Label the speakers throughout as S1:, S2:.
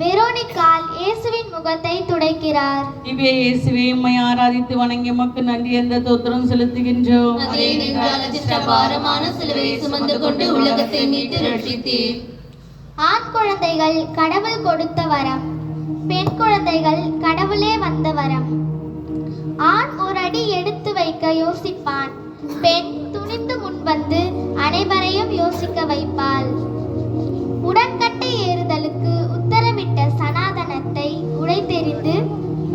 S1: வெரோனிக்கால் இயேசுவின் முகத்தை துடைக்கிறார்.
S2: திவ்ய இயேசுவே, உம்மை ஆராதித்து வணங்கி உமக்கு நன்றி என்ற தோத்திரம் செலுத்துகின்றோம்.
S3: பாரமான சிலுவையை சுமந்து கொண்டு உலகத்தை மீட்டு ரட்சித்தீர்.
S1: ஆண் குழந்தைகள் கடவுள் கொடுத்த வரம், பெண் குழந்தைகள் கடவுளே வந்த வரம். ஆண் ஒரு அடி எடுத்து வைக்க யோசிப்பான், பெண் துணிந்து முன்வந்து அனைவரையும் யோசிக்க வைப்பாள். உடன்கட்டை ஏறுதலுக்கு உத்தரவிட்ட சனாதனத்தை உடைத்தெறிந்து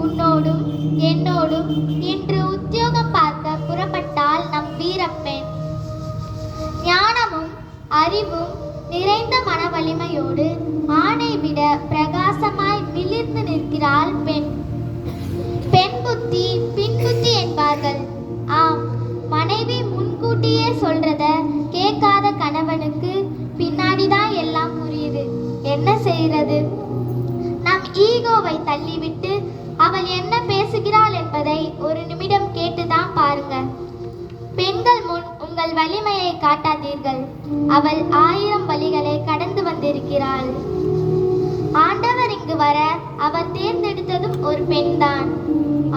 S1: உன்னோடும் என்னோடும் இன்று உத்தியோகம் பார்க்க புறப்பட்டால் நம் வீரப்பெண். ஞானமும் அறிவும் நிறைந்த மன வலிமையோடு ஆணை விட பிரகாசமாய் மிளிர்ந்து நிற்கிறாள் பெண். பெண் புத்தி பின் புத்தி என்பார்கள். ஆம், மனைவி முன்கூட்டியே சொல்றத கேட்காத கணவனுக்கு பின்னாடிதான் எல்லாம் புரியுது. என்ன செய்யறது? நம் ஈகோவை தள்ளிவிட்டு அவள் என்ன பேசுகிறாள் என்பதை ஒரு நிமிடம் கேட்டுதான் பாருங்க. பெண்கள் முன் உங்கள் வலிமையை காட்டாதீர்கள். அவள் 1000 வழிகளை கடந்து வந்திருக்கிறாள். ஆண்டவர் இங்கு வர அவர் தேர்ந்தெடுத்ததும் ஒரு பெண்தான்.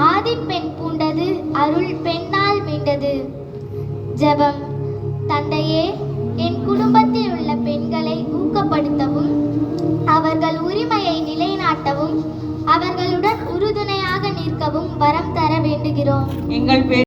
S1: ஆதி பெண் பூண்டது அருள் பெண்ணால் மீண்டது. ஜெபம். தந்தையே, என் குடும்பத்தில் உள்ள பெண்களை ஊக்கப்படுத்தவும் அவர்கள் உரிமையை நிலைநாட்டவும் அவர்களுடன் உறுதுணையாக நிற்கவும் வரம் தர வேண்டுகிறோம்.
S2: எங்கள்